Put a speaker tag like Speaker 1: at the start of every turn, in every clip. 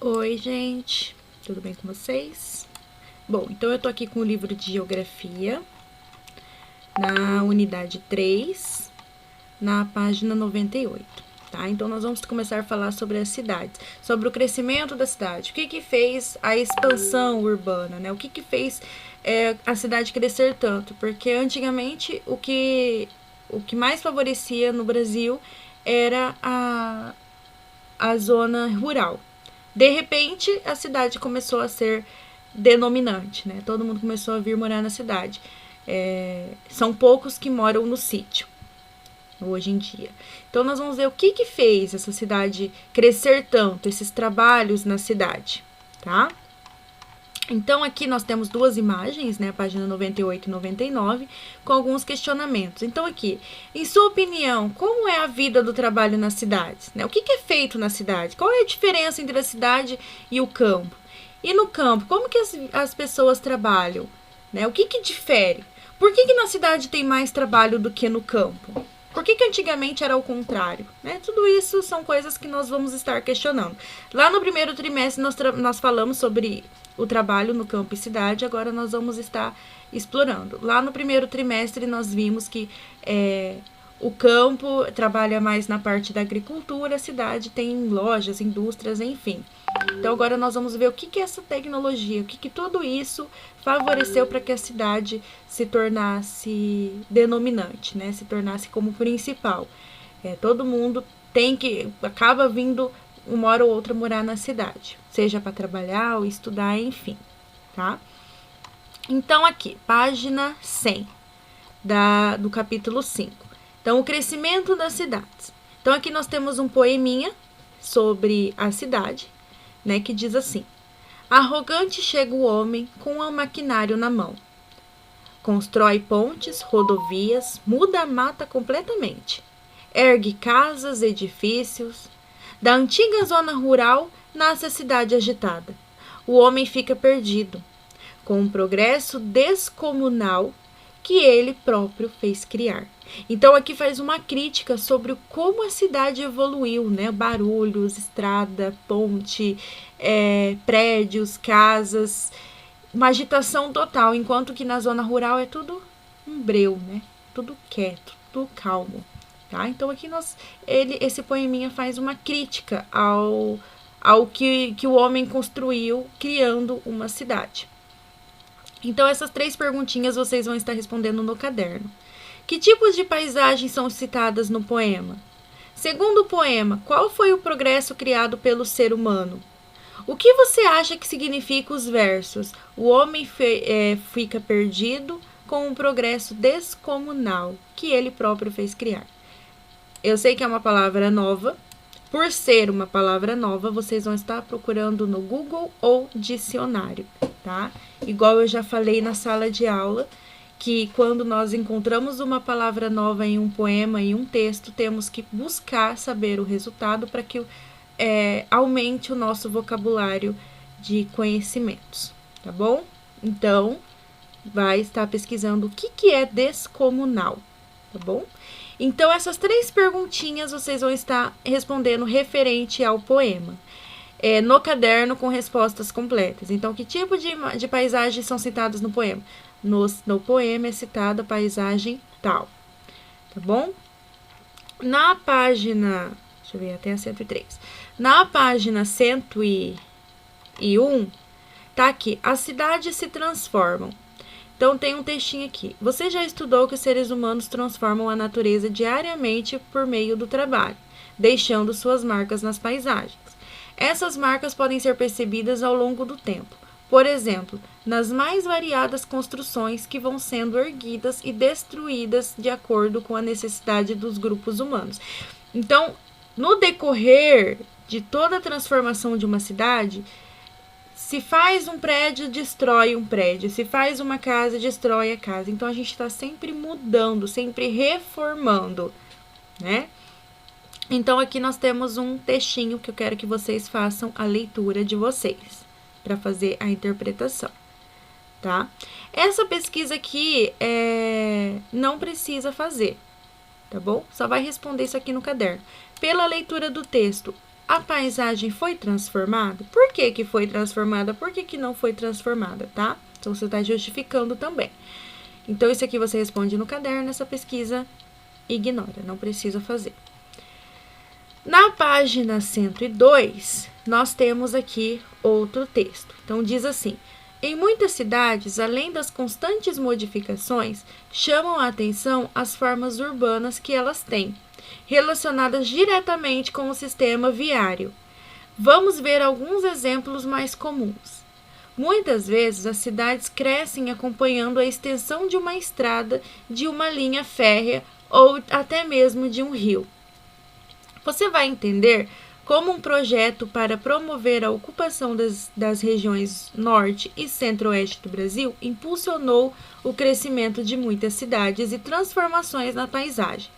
Speaker 1: Oi, gente, tudo bem com vocês? Bom, então eu tô aqui com o livro de Geografia, na unidade 3, na página 98, tá? Então nós vamos começar a falar sobre as cidades, sobre o crescimento da cidade, o que fez a expansão urbana, né? O que fez a cidade crescer tanto, porque antigamente o que mais favorecia no Brasil era a zona rural. De repente, a cidade começou a ser denominante, né? Todo mundo começou a vir morar na cidade. São poucos que moram no sítio, hoje em dia. Então, nós vamos ver o que fez essa cidade crescer tanto, esses trabalhos na cidade, tá? Então, aqui nós temos duas imagens, né, página 98 e 99, com alguns questionamentos. Então, aqui, em sua opinião, como é a vida do trabalho nas cidades? Né? O que é feito na cidade? Qual é a diferença entre a cidade e o campo? E no campo, como que as pessoas trabalham? Né? O que difere? Por que na cidade tem mais trabalho do que no campo? Por que antigamente era o contrário? Né? Tudo isso são coisas que nós vamos estar questionando. Lá no primeiro trimestre nós falamos sobre o trabalho no campo e cidade, agora nós vamos estar explorando. Lá no primeiro trimestre nós vimos que o campo trabalha mais na parte da agricultura, a cidade tem lojas, indústrias, enfim. Então agora nós vamos ver o que é essa tecnologia, o que tudo isso favoreceu para que a cidade se tornasse denominante, né? Se tornasse como principal. Todo mundo acaba vindo uma hora ou outra morar na cidade, seja para trabalhar ou estudar, enfim, tá? Então aqui, página 100 do capítulo 5. Então, o crescimento das cidades. Então, aqui nós temos um poeminha sobre a cidade, né, que diz assim: arrogante chega o homem com o maquinário na mão. Constrói pontes, rodovias, muda a mata completamente. Ergue casas, edifícios. Da antiga zona rural nasce a cidade agitada. O homem fica perdido, com um progresso descomunal que ele próprio fez criar. Então aqui faz uma crítica sobre como a cidade evoluiu, né? Barulhos, estrada, ponte, prédios, casas, uma agitação total, enquanto que na zona rural é tudo um breu, né? Tudo quieto, tudo calmo. Tá? Então aqui esse poeminha faz uma crítica ao que o homem construiu criando uma cidade. Então essas 3 perguntinhas vocês vão estar respondendo no caderno. Que tipos de paisagens são citadas no poema? Segundo o poema, qual foi o progresso criado pelo ser humano? O que você acha que significa os versos? O homem fica perdido com um progresso descomunal que ele próprio fez criar. Eu sei que é uma palavra nova. Por ser uma palavra nova, vocês vão estar procurando no Google ou dicionário, tá? Igual eu já falei na sala de aula, que quando nós encontramos uma palavra nova em um poema, em um texto, temos que buscar saber o resultado para que aumente o nosso vocabulário de conhecimentos, tá bom? Então, vai estar pesquisando o que é descomunal, tá bom? Então, essas 3 perguntinhas vocês vão estar respondendo referente ao poema. No caderno com respostas completas. Então, que tipo de paisagens são citadas no poema? No poema é citada a paisagem tal, tá bom? Na página, deixa eu ver, até a 103. Na página 101, tá aqui, as cidades se transformam. Então, tem um textinho aqui. Você já estudou que os seres humanos transformam a natureza diariamente por meio do trabalho, deixando suas marcas nas paisagens. Essas marcas podem ser percebidas ao longo do tempo. Por exemplo, nas mais variadas construções que vão sendo erguidas e destruídas de acordo com a necessidade dos grupos humanos. Então, no decorrer de toda a transformação de uma cidade, se faz um prédio, destrói um prédio. Se faz uma casa, destrói a casa. Então, a gente está sempre mudando, sempre reformando, né? Então, aqui nós temos um textinho que eu quero que vocês façam a leitura de vocês, para fazer a interpretação, tá? Essa pesquisa aqui não precisa fazer, tá bom? Só vai responder isso aqui no caderno. Pela leitura do texto, a paisagem foi transformada? Por que que foi transformada? Por que que não foi transformada, tá? Então, você está justificando também. Então, isso aqui você responde no caderno, essa pesquisa ignora, não precisa fazer. Na página 102, nós temos aqui outro texto. Então, diz assim: em muitas cidades, além das constantes modificações, chamam a atenção as formas urbanas que elas têm, relacionadas diretamente com o sistema viário. Vamos ver alguns exemplos mais comuns. Muitas vezes, as cidades crescem acompanhando a extensão de uma estrada, de uma linha férrea ou até mesmo de um rio. Você vai entender como um projeto para promover a ocupação das regiões norte e centro-oeste do Brasil impulsionou o crescimento de muitas cidades e transformações na paisagem.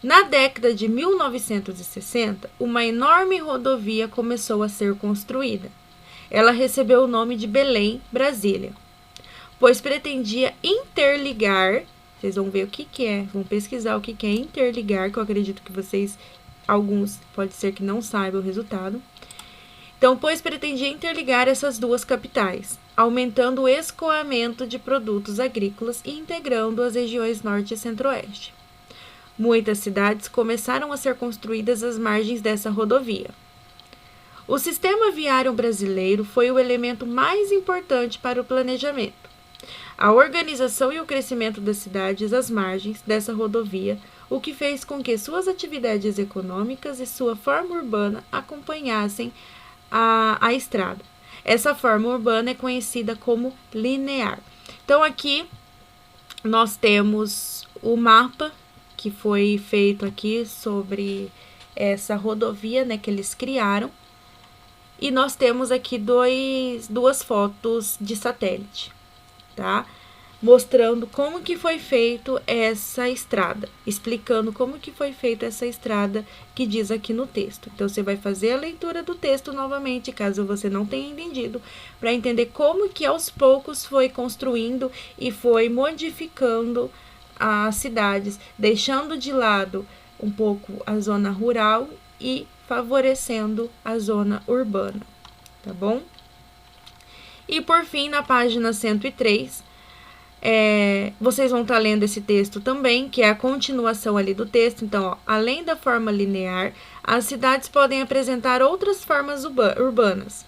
Speaker 1: Na década de 1960, uma enorme rodovia começou a ser construída. Ela recebeu o nome de Belém, Brasília, pois pretendia interligar, vocês vão ver o que é, vão pesquisar o que é interligar, que eu acredito que vocês, alguns, pode ser que não saibam o resultado. Então, pois pretendia interligar essas duas capitais, aumentando o escoamento de produtos agrícolas e integrando as regiões norte e centro-oeste. Muitas cidades começaram a ser construídas às margens dessa rodovia. O sistema viário brasileiro foi o elemento mais importante para o planejamento. A organização e o crescimento das cidades às margens dessa rodovia, o que fez com que suas atividades econômicas e sua forma urbana acompanhassem a estrada. Essa forma urbana é conhecida como linear. Então, aqui nós temos o mapa que foi feito aqui sobre essa rodovia, né, que eles criaram. E nós temos aqui duas fotos de satélite, tá? Mostrando como que foi feito essa estrada, explicando como que foi feita essa estrada que diz aqui no texto. Então, você vai fazer a leitura do texto novamente, caso você não tenha entendido, para entender como que aos poucos foi construindo e foi modificando as cidades, deixando de lado um pouco a zona rural e favorecendo a zona urbana, tá bom? E por fim, na página 103, vocês vão estar lendo esse texto também, que é a continuação ali do texto. Então, ó, além da forma linear, as cidades podem apresentar outras formas urbanas.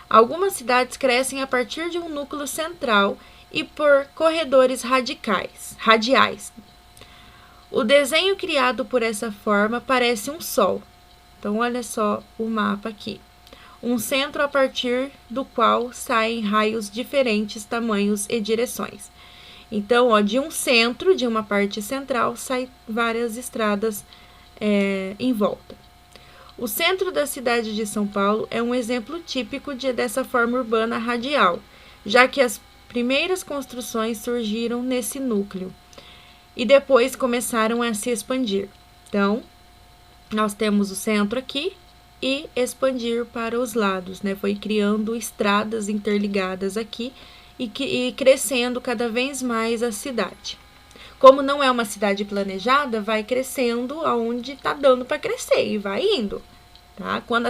Speaker 1: Algumas cidades crescem a partir de um núcleo central e por corredores radiais. O desenho criado por essa forma parece um sol. Então, olha só o mapa aqui. Um centro a partir do qual saem raios diferentes tamanhos e direções. Então, ó, de um centro, de uma parte central, saem várias estradas em volta. O centro da cidade de São Paulo é um exemplo típico dessa forma urbana radial, já que as primeiras construções surgiram nesse núcleo e depois começaram a se expandir. Então, nós temos o centro aqui e expandir para os lados, né? Foi criando estradas interligadas aqui e crescendo cada vez mais a cidade. Como não é uma cidade planejada, vai crescendo aonde está dando para crescer e vai indo, tá? Quando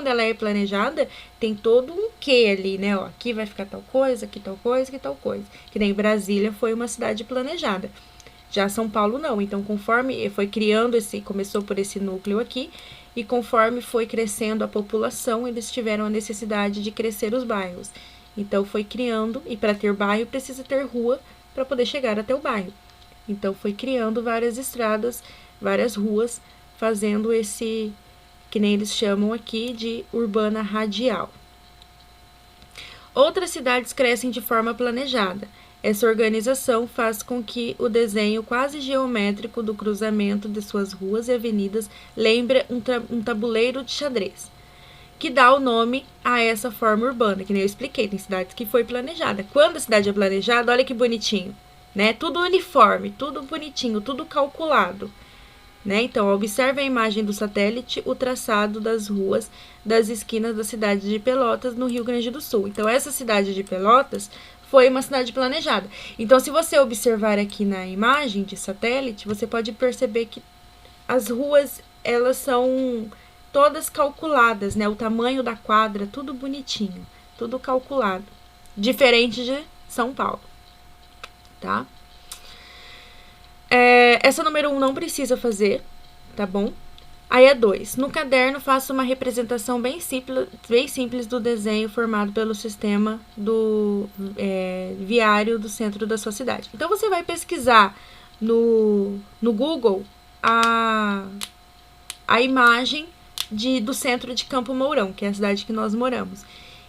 Speaker 1: ela é planejada, tem todo um quê ali, né? Ó, aqui vai ficar tal coisa, aqui tal coisa, aqui tal coisa. Que nem Brasília foi uma cidade planejada. Já São Paulo não. Então, conforme foi criando começou por esse núcleo aqui, e conforme foi crescendo a população, eles tiveram a necessidade de crescer os bairros. Então, foi criando, e para ter bairro precisa ter rua para poder chegar até o bairro. Então, foi criando várias estradas, várias ruas, fazendo que nem eles chamam aqui de urbana radial. Outras cidades crescem de forma planejada. Essa organização faz com que o desenho quase geométrico do cruzamento de suas ruas e avenidas lembre um tabuleiro de xadrez, que dá o nome a essa forma urbana, que nem eu expliquei, tem cidades que foi planejada. Quando a cidade é planejada, olha que bonitinho, né? Tudo uniforme, tudo bonitinho, tudo calculado, né? Então, observe a imagem do satélite, o traçado das ruas das esquinas da cidade de Pelotas, no Rio Grande do Sul. Então, essa cidade de Pelotas foi uma cidade planejada. Então, se você observar aqui na imagem de satélite, você pode perceber que as ruas, elas são todas calculadas, né? O tamanho da quadra, tudo bonitinho, tudo calculado. Diferente de São Paulo, tá? Essa número 1 não precisa fazer, tá bom? Aí a 2. No caderno, faça uma representação bem simples do desenho formado pelo sistema viário do centro da sua cidade. Então, você vai pesquisar no Google a imagem do centro de Campo Mourão, que é a cidade que nós moramos.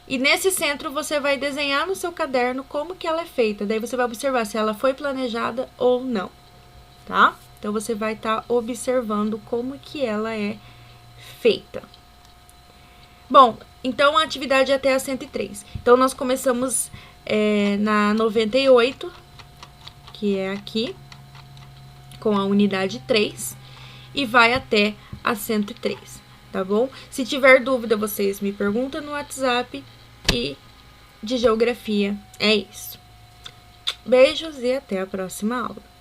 Speaker 1: E nesse centro, você vai desenhar no seu caderno como que ela é feita. Daí, você vai observar se ela foi planejada ou não, tá? Então, você vai estar observando como que ela é feita. Bom, então, a atividade é até a 103. Então, nós começamos na 98, que é aqui, com a unidade 3, e vai até a 103, tá bom? Se tiver dúvida, vocês me perguntam no WhatsApp, e de geografia é isso. Beijos e até a próxima aula.